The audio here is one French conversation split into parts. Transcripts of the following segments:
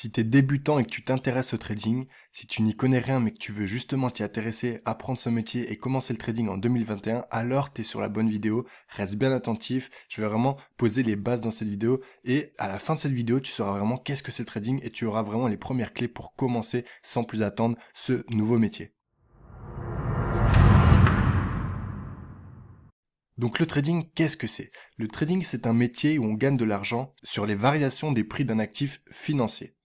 Si tu es débutant et que tu t'intéresses au trading, si tu n'y connais rien mais que tu veux justement t'y intéresser, apprendre ce métier et commencer le trading en 2021, alors tu es sur la bonne vidéo. Reste bien attentif, je vais vraiment poser les bases dans cette vidéo et à la fin de cette vidéo, tu sauras vraiment qu'est-ce que c'est le trading et tu auras vraiment les premières clés pour commencer sans plus attendre ce nouveau métier. Donc le trading, qu'est-ce que c'est? Le trading, c'est un métier où on gagne de l'argent sur les variations des prix d'un actif financier.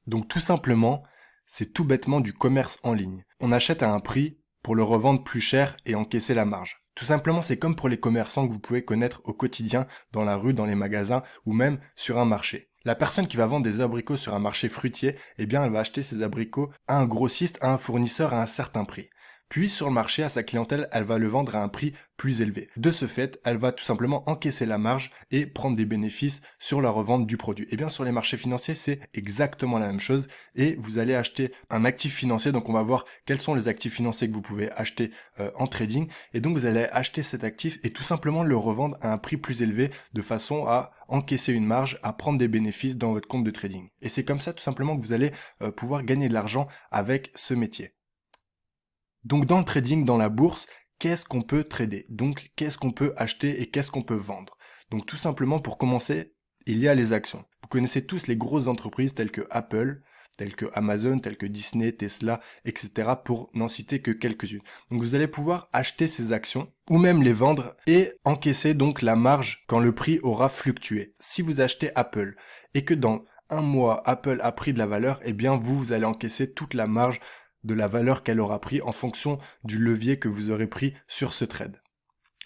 Donc tout simplement, c'est tout bêtement du commerce en ligne. On achète à un prix pour le revendre plus cher et encaisser la marge. Tout simplement, c'est comme pour les commerçants que vous pouvez connaître au quotidien, dans la rue, dans les magasins ou même sur un marché. La personne qui va vendre des abricots sur un marché fruitier, eh bien, elle va acheter ses abricots à un grossiste, à un fournisseur à un certain prix. Puis sur le marché, à sa clientèle, elle va le vendre à un prix plus élevé. De ce fait, elle va tout simplement encaisser la marge et prendre des bénéfices sur la revente du produit. Et bien sur les marchés financiers, c'est exactement la même chose. Et vous allez acheter un actif financier. Donc on va voir quels sont les actifs financiers que vous pouvez acheter en trading. Et donc vous allez acheter cet actif et tout simplement le revendre à un prix plus élevé de façon à encaisser une marge, à prendre des bénéfices dans votre compte de trading. Et c'est comme ça tout simplement que vous allez pouvoir gagner de l'argent avec ce métier. Donc dans le trading, dans la bourse, qu'est-ce qu'on peut trader? Donc qu'est-ce qu'on peut acheter et qu'est-ce qu'on peut vendre? Donc tout simplement pour commencer, il y a les actions. Vous connaissez tous les grosses entreprises telles que Apple, telles que Amazon, telles que Disney, Tesla, etc. pour n'en citer que quelques-unes. Donc vous allez pouvoir acheter ces actions ou même les vendre et encaisser donc la marge quand le prix aura fluctué. Si vous achetez Apple et que dans un mois Apple a pris de la valeur, eh bien vous allez encaisser toute la marge de la valeur qu'elle aura pris en fonction du levier que vous aurez pris sur ce trade.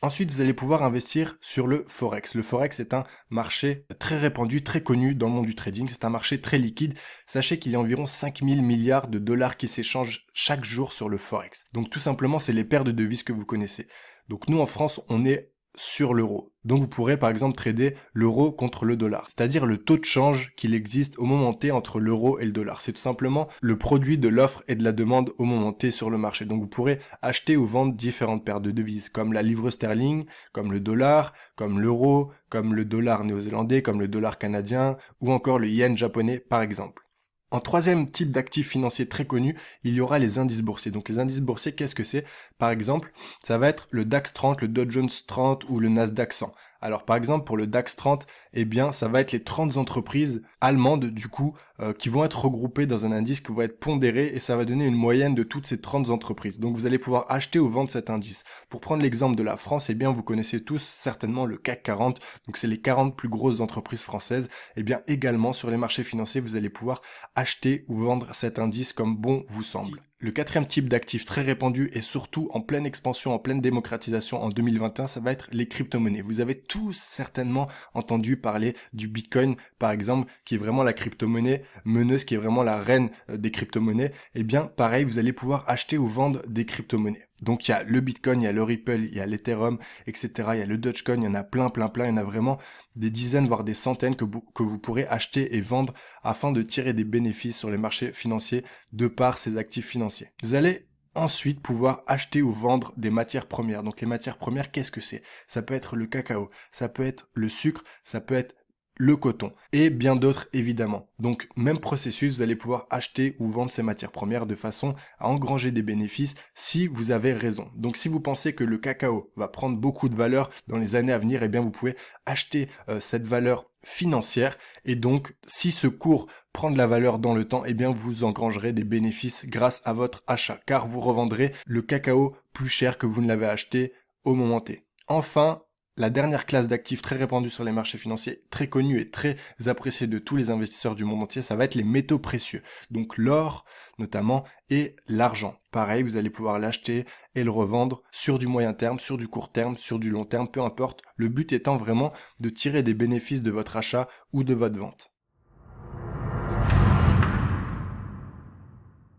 Ensuite, vous allez pouvoir investir sur le Forex. Le Forex est un marché très répandu, très connu dans le monde du trading. C'est un marché très liquide. Sachez qu'il y a environ 5000 milliards de dollars qui s'échangent chaque jour sur le Forex. Donc tout simplement, c'est les paires de devises que vous connaissez. Donc nous, en France, on est sur l'euro. Donc vous pourrez par exemple trader l'euro contre le dollar, c'est-à-dire le taux de change qu'il existe au moment T entre l'euro et le dollar. C'est tout simplement le produit de l'offre et de la demande au moment T sur le marché. Donc vous pourrez acheter ou vendre différentes paires de devises, comme la livre sterling, comme le dollar, comme l'euro, comme le dollar néo-zélandais, comme le dollar canadien, ou encore le yen japonais par exemple. En troisième type d'actifs financiers très connu, il y aura les indices boursiers. Donc les indices boursiers, qu'est-ce que c'est? Par exemple, ça va être le DAX 30, le Dow Jones 30 ou le Nasdaq 100. Alors par exemple, pour le DAX 30, eh bien, ça va être les 30 entreprises allemandes, du coup, qui vont être regroupées dans un indice qui va être pondéré et ça va donner une moyenne de toutes ces 30 entreprises. Donc vous allez pouvoir acheter ou vendre cet indice. Pour prendre l'exemple de la France, eh bien, vous connaissez tous certainement le CAC 40. Donc c'est les 40 plus grosses entreprises françaises. Eh bien, également, sur les marchés financiers, vous allez pouvoir acheter ou vendre cet indice comme bon vous semble. Le quatrième type d'actif très répandu et surtout en pleine expansion, en pleine démocratisation en 2021, ça va être les crypto-monnaies. Vous avez tous certainement entendu parler du Bitcoin, par exemple, qui est vraiment la crypto-monnaie meneuse, qui est vraiment la reine des crypto-monnaies. Eh bien, pareil, vous allez pouvoir acheter ou vendre des crypto-monnaies. Donc il y a le Bitcoin, il y a le Ripple, il y a l'Ethereum, etc. Il y a le Dogecoin, il y en a plein. Il y en a vraiment des dizaines, voire des centaines que vous pourrez acheter et vendre afin de tirer des bénéfices sur les marchés financiers de par ces actifs financiers. Vous allez ensuite pouvoir acheter ou vendre des matières premières. Donc les matières premières, qu'est-ce que c'est? Ça peut être le cacao, ça peut être le sucre, ça peut être le coton et bien d'autres évidemment. Donc même processus, vous allez pouvoir acheter ou vendre ces matières premières de façon à engranger des bénéfices si vous avez raison. Donc si vous pensez que le cacao va prendre beaucoup de valeur dans les années à venir, eh bien vous pouvez acheter cette valeur financière et donc si ce cours prend de la valeur dans le temps, eh bien vous engrangerez des bénéfices grâce à votre achat car vous revendrez le cacao plus cher que vous ne l'avez acheté au moment T. Enfin, la dernière classe d'actifs très répandue sur les marchés financiers, très connue et très appréciée de tous les investisseurs du monde entier, ça va être les métaux précieux. Donc l'or notamment et l'argent. Pareil, vous allez pouvoir l'acheter et le revendre sur du moyen terme, sur du court terme, sur du long terme, peu importe. Le but étant vraiment de tirer des bénéfices de votre achat ou de votre vente.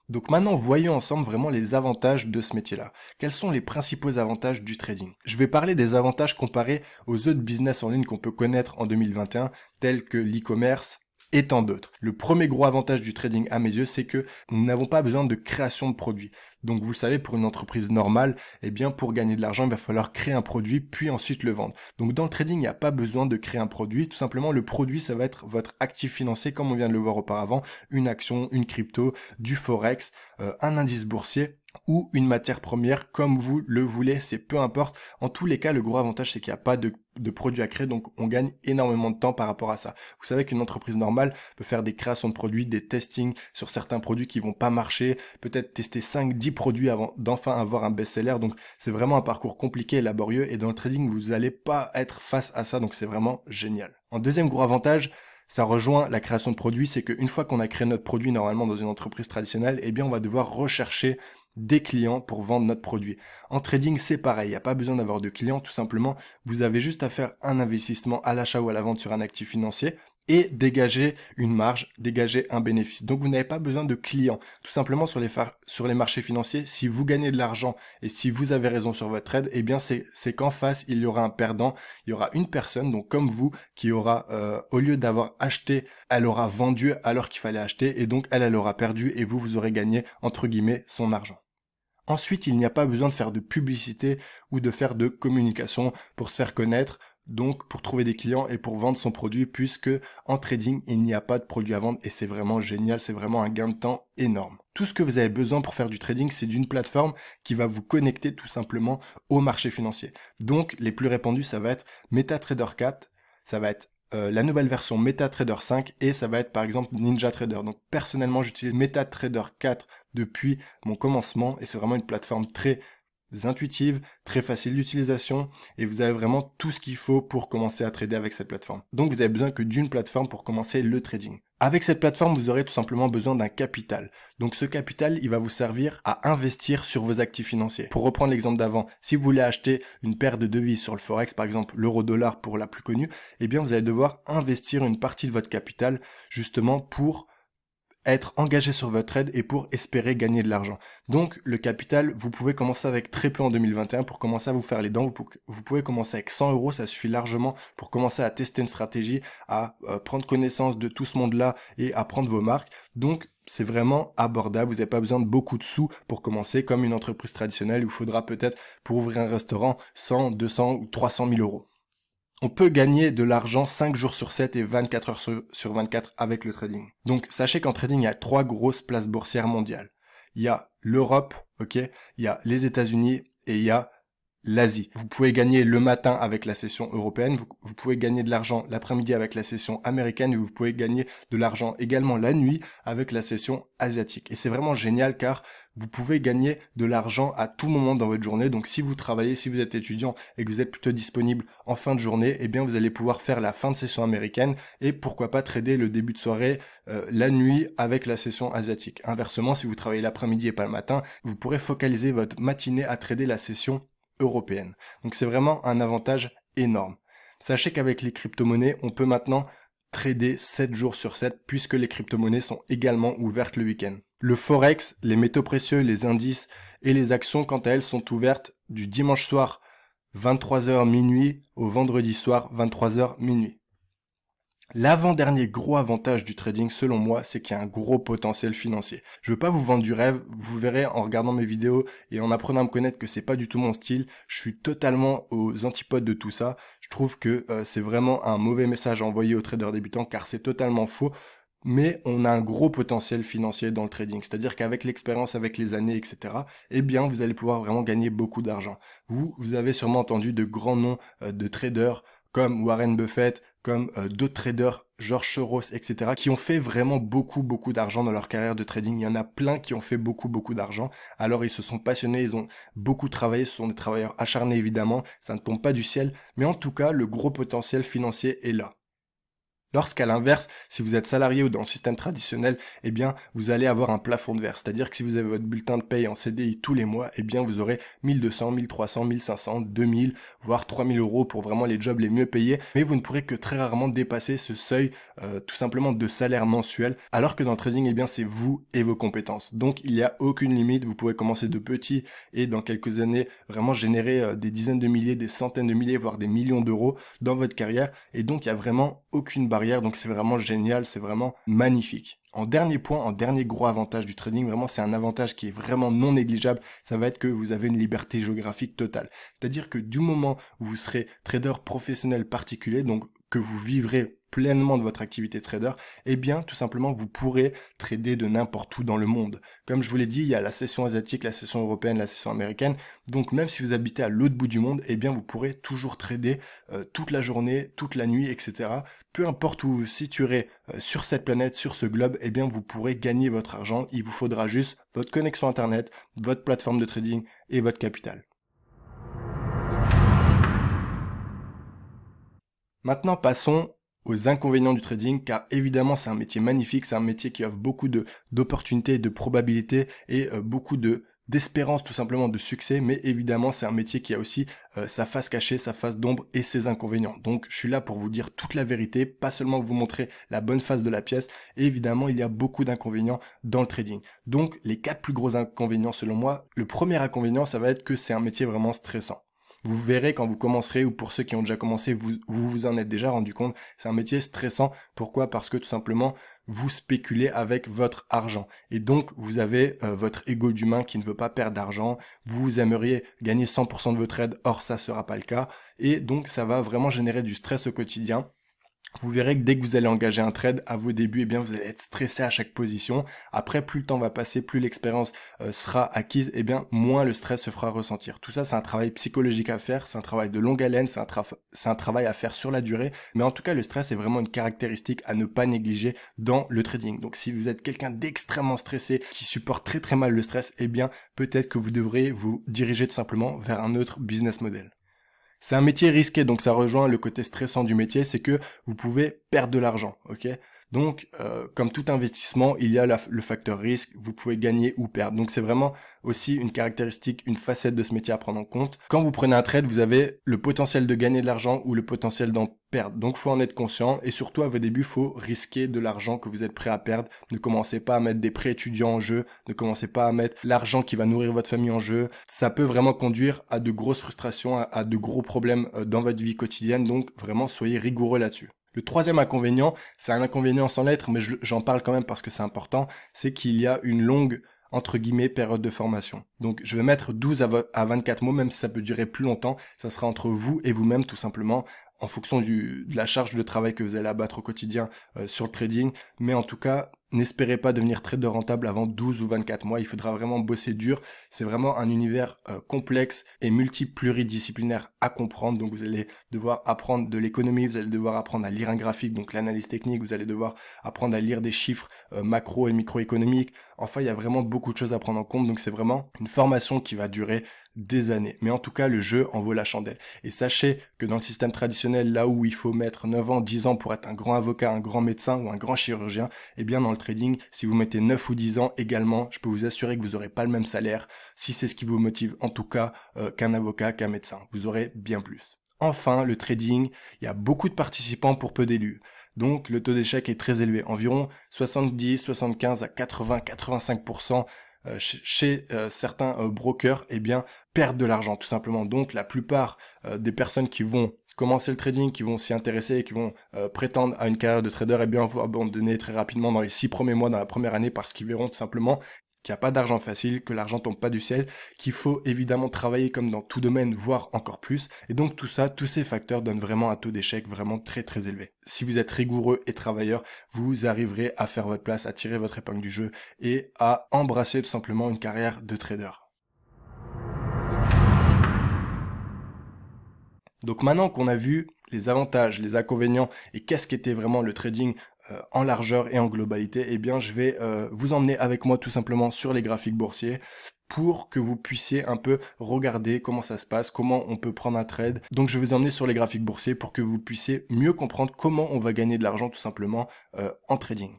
Donc maintenant, voyons ensemble vraiment les avantages de ce métier-là. Quels sont les principaux avantages du trading? Je vais parler des avantages comparés aux autres business en ligne qu'on peut connaître en 2021, tels que l'e-commerce et tant d'autres. Le premier gros avantage du trading à mes yeux, c'est que nous n'avons pas besoin de création de produits. Donc vous le savez, pour une entreprise normale, eh bien pour gagner de l'argent, il va falloir créer un produit puis ensuite le vendre. Donc dans le trading, il n'y a pas besoin de créer un produit. Tout simplement, le produit, ça va être votre actif financier, comme on vient de le voir auparavant, une action, une crypto, du forex, un indice boursier ou une matière première, comme vous le voulez, c'est peu importe. En tous les cas, le gros avantage, c'est qu'il n'y a pas de produit à créer, donc on gagne énormément de temps par rapport à ça. Vous savez qu'une entreprise normale peut faire des créations de produits, des testings sur certains produits qui vont pas marcher, peut-être tester 5-10 produits avant d'enfin avoir un best-seller, donc c'est vraiment un parcours compliqué et laborieux, et dans le trading, vous n'allez pas être face à ça, donc c'est vraiment génial. En deuxième gros avantage, ça rejoint la création de produits, c'est qu'une fois qu'on a créé notre produit normalement dans une entreprise traditionnelle, eh bien on va devoir rechercher des clients pour vendre notre produit. En trading, c'est pareil, il n'y a pas besoin d'avoir de clients, tout simplement, vous avez juste à faire un investissement à l'achat ou à la vente sur un actif financier et dégager une marge, dégager un bénéfice. Donc vous n'avez pas besoin de clients. Tout simplement sur les marchés financiers, si vous gagnez de l'argent et si vous avez raison sur votre trade, eh bien c'est qu'en face, il y aura un perdant, il y aura une personne, donc comme vous, qui aura, au lieu d'avoir acheté, elle aura vendu alors qu'il fallait acheter et donc elle aura perdu et vous aurez gagné, entre guillemets, son argent. Ensuite, il n'y a pas besoin de faire de publicité ou de faire de communication pour se faire connaître, donc pour trouver des clients et pour vendre son produit, puisque en trading, il n'y a pas de produit à vendre et c'est vraiment génial, c'est vraiment un gain de temps énorme. Tout ce que vous avez besoin pour faire du trading, c'est d'une plateforme qui va vous connecter tout simplement au marché financier. Donc, les plus répandus, ça va être MetaTrader 4, ça va être la nouvelle version MetaTrader 5 et ça va être par exemple NinjaTrader. Donc personnellement, j'utilise MetaTrader 4 depuis mon commencement et c'est vraiment une plateforme très intuitive, très facile d'utilisation et vous avez vraiment tout ce qu'il faut pour commencer à trader avec cette plateforme. Donc vous avez besoin que d'une plateforme pour commencer le trading. Avec cette plateforme, vous aurez tout simplement besoin d'un capital. Donc ce capital, il va vous servir à investir sur vos actifs financiers. Pour reprendre l'exemple d'avant, si vous voulez acheter une paire de devises sur le forex, par exemple l'euro-dollar pour la plus connue, eh bien vous allez devoir investir une partie de votre capital justement pour être engagé sur votre trade et pour espérer gagner de l'argent. Donc le capital, vous pouvez commencer avec très peu en 2021 pour commencer à vous faire les dents. Vous pouvez commencer avec 100 euros, ça suffit largement pour commencer à tester une stratégie, à prendre connaissance de tout ce monde-là et à prendre vos marques. Donc c'est vraiment abordable, vous n'avez pas besoin de beaucoup de sous pour commencer comme une entreprise traditionnelle où il faudra peut-être pour ouvrir un restaurant 100, 200 ou 300 000 euros. On peut gagner de l'argent 5 jours sur 7 et 24 heures sur 24 avec le trading. Donc sachez qu'en trading, il y a 3 grosses places boursières mondiales. Il y a l'Europe, ok, il y a les États-Unis et il y a l'Asie. Vous pouvez gagner le matin avec la session européenne, vous pouvez gagner de l'argent l'après-midi avec la session américaine et vous pouvez gagner de l'argent également la nuit avec la session asiatique. Et c'est vraiment génial car vous pouvez gagner de l'argent à tout moment dans votre journée. Donc si vous travaillez, si vous êtes étudiant et que vous êtes plutôt disponible en fin de journée, eh bien vous allez pouvoir faire la fin de session américaine et pourquoi pas trader le début de soirée, la nuit avec la session asiatique. Inversement, si vous travaillez l'après-midi et pas le matin, vous pourrez focaliser votre matinée à trader la session européenne. Donc c'est vraiment un avantage énorme. Sachez qu'avec les crypto-monnaies, on peut maintenant trader 7 jours sur 7 puisque les crypto-monnaies sont également ouvertes le week-end. Le forex, les métaux précieux, les indices et les actions, quant à elles, sont ouvertes du dimanche soir 23h minuit au vendredi soir 23h minuit. L'avant-dernier gros avantage du trading, selon moi, c'est qu'il y a un gros potentiel financier. Je veux pas vous vendre du rêve, vous verrez en regardant mes vidéos et en apprenant à me connaître que c'est pas du tout mon style. Je suis totalement aux antipodes de tout ça. Je trouve que c'est vraiment un mauvais message à envoyer aux traders débutants car c'est totalement faux. Mais on a un gros potentiel financier dans le trading. C'est-à-dire qu'avec l'expérience, avec les années, etc., eh bien, vous allez pouvoir vraiment gagner beaucoup d'argent. Vous avez sûrement entendu de grands noms de traders comme Warren Buffett, comme d'autres traders, George Soros, etc., qui ont fait vraiment beaucoup d'argent dans leur carrière de trading. Il y en a plein qui ont fait beaucoup d'argent. Alors ils se sont passionnés, ils ont beaucoup travaillé, ce sont des travailleurs acharnés évidemment, ça ne tombe pas du ciel, mais en tout cas, le gros potentiel financier est là. Lorsqu'à l'inverse, si vous êtes salarié ou dans le système traditionnel, eh bien, vous allez avoir un plafond de verre. C'est-à-dire que si vous avez votre bulletin de paye en CDI tous les mois, eh bien, vous aurez 1200, 1300, 1500, 2000, voire 3000 euros pour vraiment les jobs les mieux payés. Mais vous ne pourrez que très rarement dépasser ce seuil, tout simplement de salaire mensuel. Alors que dans le trading, eh bien, c'est vous et vos compétences. Donc, il n'y a aucune limite. Vous pouvez commencer de petit et dans quelques années, vraiment générer des dizaines de milliers, des centaines de milliers, voire des millions d'euros dans votre carrière. Et donc, il n'y a vraiment aucune barrière, donc c'est vraiment génial, c'est vraiment magnifique. En dernier point, en dernier gros avantage du trading, vraiment c'est un avantage qui est vraiment non négligeable, ça va être que vous avez une liberté géographique totale. C'est-à-dire que du moment où vous serez trader professionnel particulier, donc que vous vivrez pleinement de votre activité trader, eh bien tout simplement vous pourrez trader de n'importe où dans le monde. Comme je vous l'ai dit, il y a la session asiatique, la session européenne, la session américaine, donc même si vous habitez à l'autre bout du monde, eh bien vous pourrez toujours trader toute la journée, toute la nuit, etc. Peu importe où vous vous situerez sur cette planète, sur ce globe, eh bien vous pourrez gagner votre argent. Il vous faudra juste votre connexion internet, votre plateforme de trading et votre capital. Maintenant, passons aux inconvénients du trading, car évidemment c'est un métier magnifique, c'est un métier qui offre beaucoup d'opportunités, de probabilités et beaucoup d'espérance tout simplement de succès, mais évidemment c'est un métier qui a aussi sa face cachée, sa face d'ombre et ses inconvénients. Donc je suis là pour vous dire toute la vérité, pas seulement vous montrer la bonne face de la pièce, et évidemment il y a beaucoup d'inconvénients dans le trading. Donc les 4 plus gros inconvénients selon moi, le premier inconvénient ça va être que c'est un métier vraiment stressant. Vous verrez quand vous commencerez, ou pour ceux qui ont déjà commencé, vous en êtes déjà rendu compte, c'est un métier stressant. Pourquoi? Parce que tout simplement, vous spéculez avec votre argent. Et donc, vous avez votre ego d'humain qui ne veut pas perdre d'argent. Vous aimeriez gagner 100% de votre trade, or ça sera pas le cas. Et donc, ça va vraiment générer du stress au quotidien. Vous verrez que dès que vous allez engager un trade, à vos débuts, eh bien, vous allez être stressé à chaque position. Après, plus le temps va passer, plus l'expérience sera acquise, eh bien, moins le stress se fera ressentir. Tout ça, c'est un travail psychologique à faire, c'est un travail de longue haleine, c'est un travail à faire sur la durée. Mais en tout cas, le stress est vraiment une caractéristique à ne pas négliger dans le trading. Donc, si vous êtes quelqu'un d'extrêmement stressé, qui supporte très très mal le stress, eh bien, peut-être que vous devrez vous diriger tout simplement vers un autre business model. C'est un métier risqué, donc ça rejoint le côté stressant du métier, c'est que vous pouvez perdre de l'argent, ok? Donc, comme tout investissement, il y a le facteur risque, vous pouvez gagner ou perdre. Donc c'est vraiment aussi une caractéristique, une facette de ce métier à prendre en compte. Quand vous prenez un trade, vous avez le potentiel de gagner de l'argent ou le potentiel d'en perdre. Donc faut en être conscient et surtout à vos débuts, faut risquer de l'argent que vous êtes prêt à perdre. Ne commencez pas à mettre des prêts étudiants en jeu, ne commencez pas à mettre l'argent qui va nourrir votre famille en jeu. Ça peut vraiment conduire à de grosses frustrations, à de gros problèmes dans votre vie quotidienne. Donc vraiment soyez rigoureux là-dessus. Le troisième inconvénient, c'est un inconvénient sans lettres, mais j'en parle quand même parce que c'est important, c'est qu'il y a une longue, entre guillemets, période de formation. Donc je vais mettre 12 à 24 mots, même si ça peut durer plus longtemps, ça sera entre vous et vous-même tout simplement, en fonction de la charge de travail que vous allez abattre au quotidien sur le trading. Mais en tout cas, n'espérez pas devenir trader rentable avant 12 ou 24 mois. Il faudra vraiment bosser dur. C'est vraiment un univers complexe et pluridisciplinaire à comprendre. Donc vous allez devoir apprendre de l'économie, vous allez devoir apprendre à lire un graphique, donc l'analyse technique, vous allez devoir apprendre à lire des chiffres macro et microéconomiques. Enfin, il y a vraiment beaucoup de choses à prendre en compte. Donc c'est vraiment une formation qui va durer des années. Mais en tout cas, le jeu en vaut la chandelle. Et sachez que dans le système traditionnel, là où il faut mettre 9 ans, 10 ans pour être un grand avocat, un grand médecin ou un grand chirurgien, eh bien dans le trading, si vous mettez 9 ou 10 ans également, je peux vous assurer que vous n'aurez pas le même salaire, si c'est ce qui vous motive en tout cas qu'un avocat, qu'un médecin. Vous aurez bien plus. Enfin, le trading, il y a beaucoup de participants pour peu d'élus. Donc le taux d'échec est très élevé, environ 70, 75 à 80, 85% chez certains brokers, eh bien, perdent de l'argent, tout simplement. Donc, la plupart des personnes qui vont commencer le trading, qui vont s'y intéresser et qui vont prétendre à une carrière de trader, eh bien, vont abandonner très rapidement dans les 6 premiers mois, dans la première année, parce qu'ils verront tout simplement qu'il n'y a pas d'argent facile, que l'argent tombe pas du ciel, qu'il faut évidemment travailler comme dans tout domaine, voire encore plus. Et donc tout ça, tous ces facteurs donnent vraiment un taux d'échec vraiment très très élevé. Si vous êtes rigoureux et travailleur, vous arriverez à faire votre place, à tirer votre épingle du jeu et à embrasser tout simplement une carrière de trader. Donc maintenant qu'on a vu les avantages, les inconvénients et qu'est-ce qu'était vraiment le trading en largeur et en globalité, eh bien je vais vous emmener avec moi tout simplement sur les graphiques boursiers pour que vous puissiez un peu regarder comment ça se passe, comment on peut prendre un trade. Donc je vais vous emmener sur les graphiques boursiers pour que vous puissiez mieux comprendre comment on va gagner de l'argent tout simplement en trading.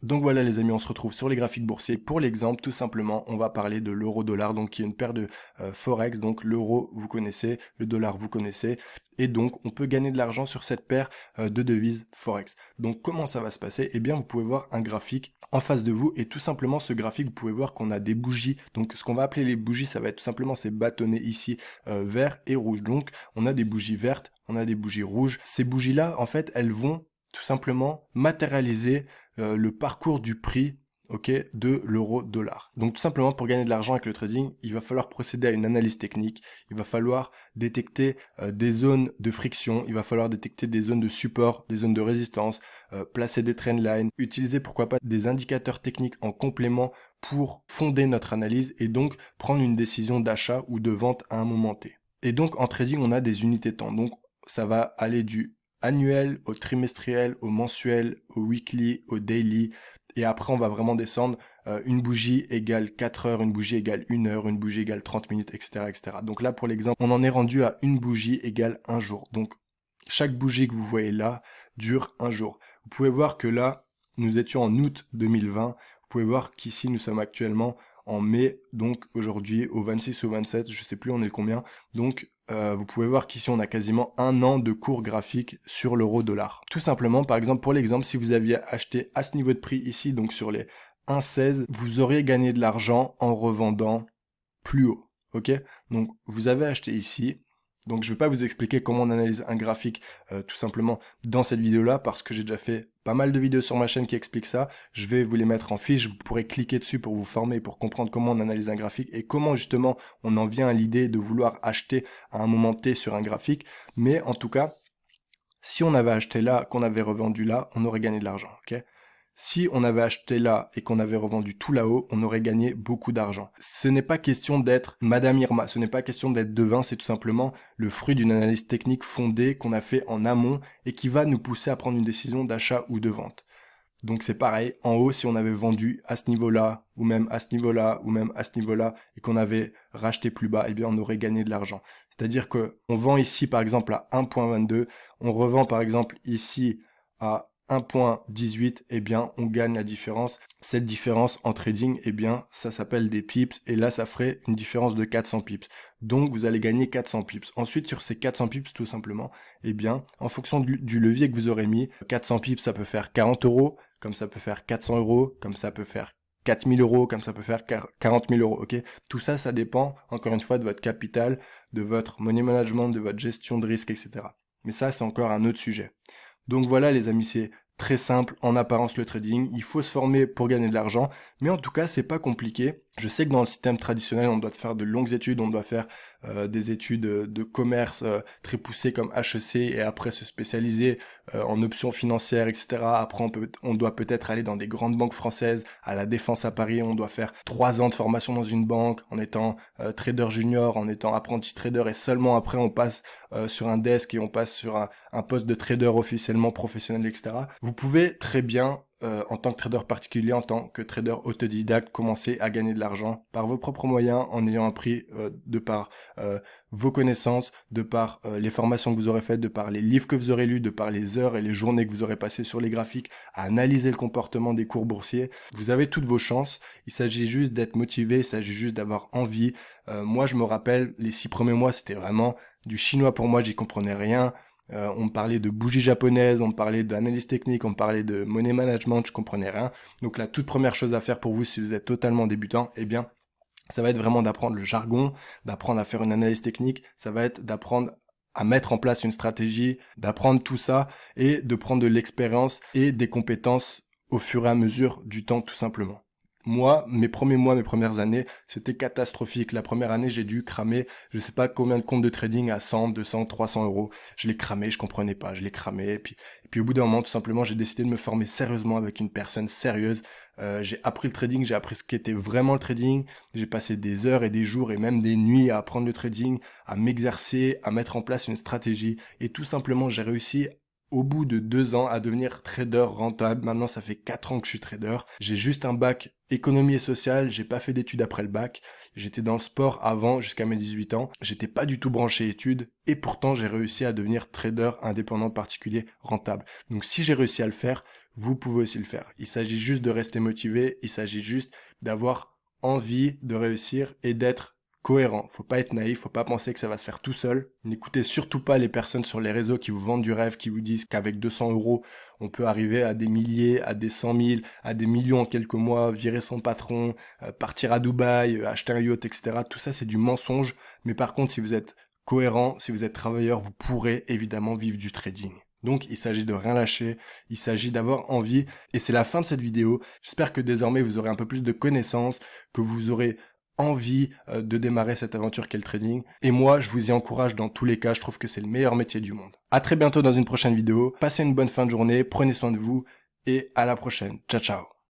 Donc voilà les amis, on se retrouve sur les graphiques boursiers. Pour l'exemple, tout simplement, on va parler de l'euro-dollar, donc qui est une paire de forex. Donc l'euro, vous connaissez, le dollar, vous connaissez. Et donc, on peut gagner de l'argent sur cette paire de devises forex. Donc comment ça va se passer? Eh bien, vous pouvez voir un graphique en face de vous. Et tout simplement, ce graphique, vous pouvez voir qu'on a des bougies. Donc ce qu'on va appeler les bougies, ça va être tout simplement ces bâtonnets ici, vert et rouge. Donc on a des bougies vertes, on a des bougies rouges. Ces bougies-là, en fait, elles vont tout simplement matérialiser le parcours du prix, ok, de l'euro-dollar. Donc tout simplement pour gagner de l'argent avec le trading, il va falloir procéder à une analyse technique, il va falloir détecter des zones de friction, il va falloir détecter des zones de support, des zones de résistance, placer des trendlines, utiliser pourquoi pas des indicateurs techniques en complément pour fonder notre analyse et donc prendre une décision d'achat ou de vente à un moment T. Et donc en trading, on a des unités de temps. Donc ça va aller du annuel au trimestriel, au mensuel, au weekly, au daily. Et après, on va vraiment descendre. Une bougie égale 4 heures, une bougie égale 1 heure, une bougie égale 30 minutes, etc., etc. Donc là, pour l'exemple, on en est rendu à une bougie égale un jour. Donc chaque bougie que vous voyez là dure un jour. Vous pouvez voir que là, nous étions en août 2020. Vous pouvez voir qu'ici, nous sommes actuellement en mai, donc aujourd'hui au 26 ou 27, je sais plus on est le combien. Donc vous pouvez voir qu'ici on a quasiment un an de cours graphique sur l'euro-dollar. Tout simplement, par exemple, pour l'exemple, si vous aviez acheté à ce niveau de prix ici, donc sur les 1,16, vous auriez gagné de l'argent en revendant plus haut. Ok? Donc vous avez acheté ici. Donc je ne vais pas vous expliquer comment on analyse un graphique tout simplement dans cette vidéo-là parce que j'ai déjà fait pas mal de vidéos sur ma chaîne qui expliquent ça. Je vais vous les mettre en fiche, vous pourrez cliquer dessus pour vous former, pour comprendre comment on analyse un graphique et comment justement on en vient à l'idée de vouloir acheter à un moment T sur un graphique. Mais en tout cas, si on avait acheté là, qu'on avait revendu là, on aurait gagné de l'argent. Ok? Si on avait acheté là et qu'on avait revendu tout là-haut, on aurait gagné beaucoup d'argent. Ce n'est pas question d'être Madame Irma, ce n'est pas question d'être devin, c'est tout simplement le fruit d'une analyse technique fondée qu'on a fait en amont et qui va nous pousser à prendre une décision d'achat ou de vente. Donc c'est pareil, en haut, si on avait vendu à ce niveau-là, ou même à ce niveau-là, ou même à ce niveau-là, et qu'on avait racheté plus bas, eh bien on aurait gagné de l'argent. C'est-à-dire que on vend ici par exemple à 1.22, on revend par exemple ici à 1.18, eh bien on gagne la différence. Cette différence en trading, eh bien ça s'appelle des pips, et là ça ferait une différence de 400 pips. Donc vous allez gagner 400 pips. Ensuite sur ces 400 pips tout simplement, eh bien en fonction du levier que vous aurez mis, 400 pips ça peut faire 40 euros, comme ça peut faire 400 euros, comme ça peut faire 4000 euros, comme ça peut faire 40 000 euros, ok? Tout ça, ça dépend, encore une fois, de votre capital, de votre money management, de votre gestion de risque, etc. Mais ça, c'est encore un autre sujet. Donc voilà, les amis, c'est très simple, en apparence, le trading. Il faut se former pour gagner de l'argent, mais en tout cas, c'est pas compliqué. Je sais que dans le système traditionnel, on doit faire de longues études, on doit faire des études de commerce très poussées comme HEC et après se spécialiser en options financières, etc. Après, on doit peut-être aller dans des grandes banques françaises, à la Défense à Paris, on doit faire 3 ans de formation dans une banque en étant trader junior, en étant apprenti trader et seulement après on passe sur un desk et on passe sur un poste de trader officiellement professionnel, etc. Vous pouvez très bien en tant que trader particulier, en tant que trader autodidacte, commencer à gagner de l'argent par vos propres moyens, en ayant appris de par vos connaissances, de par les formations que vous aurez faites, de par les livres que vous aurez lus, de par les heures et les journées que vous aurez passées sur les graphiques, à analyser le comportement des cours boursiers. Vous avez toutes vos chances, il s'agit juste d'être motivé, il s'agit juste d'avoir envie. Moi, je me rappelle, les 6 premiers mois, c'était vraiment du chinois pour moi, j'y comprenais rien. On me parlait de bougies japonaises, on me parlait d'analyse technique, on me parlait de money management, je comprenais rien. Donc la toute première chose à faire pour vous si vous êtes totalement débutant, eh bien, ça va être vraiment d'apprendre le jargon, d'apprendre à faire une analyse technique, ça va être d'apprendre à mettre en place une stratégie, d'apprendre tout ça et de prendre de l'expérience et des compétences au fur et à mesure du temps tout simplement. Moi, mes premiers mois, mes premières années, c'était catastrophique. La première année, j'ai dû cramer, je sais pas combien de comptes de trading à 100, 200, 300 euros. Je l'ai cramé, je comprenais pas, je l'ai cramé. Et puis au bout d'un moment, tout simplement, j'ai décidé de me former sérieusement avec une personne sérieuse. J'ai appris le trading, j'ai appris ce qu'était vraiment le trading. J'ai passé des heures et des jours et même des nuits à apprendre le trading, à m'exercer, à mettre en place une stratégie. Et tout simplement, j'ai réussi au bout de 2 ans à devenir trader rentable. Maintenant, ça fait 4 ans que je suis trader. J'ai juste un bac économie et sociale. J'ai pas fait d'études après le bac. J'étais dans le sport avant, jusqu'à mes 18 ans. J'étais pas du tout branché études. Et pourtant, j'ai réussi à devenir trader indépendant particulier rentable. Donc, si j'ai réussi à le faire, vous pouvez aussi le faire. Il s'agit juste de rester motivé. Il s'agit juste d'avoir envie de réussir et d'être cohérent. Faut pas être naïf, faut pas penser que ça va se faire tout seul. N'écoutez surtout pas les personnes sur les réseaux qui vous vendent du rêve, qui vous disent qu'avec 200 euros, on peut arriver à des milliers, à des 100 000, à des millions en quelques mois, virer son patron, partir à Dubaï, acheter un yacht, etc. Tout ça, c'est du mensonge. Mais par contre, si vous êtes cohérent, si vous êtes travailleur, vous pourrez évidemment vivre du trading. Donc il s'agit de rien lâcher, il s'agit d'avoir envie, et c'est la fin de cette vidéo. J'espère que désormais vous aurez un peu plus de connaissances, que vous aurez envie de démarrer cette aventure qu'est le trading. Et moi, je vous y encourage dans tous les cas, je trouve que c'est le meilleur métier du monde. À très bientôt dans une prochaine vidéo, passez une bonne fin de journée, prenez soin de vous, et à la prochaine. Ciao ciao.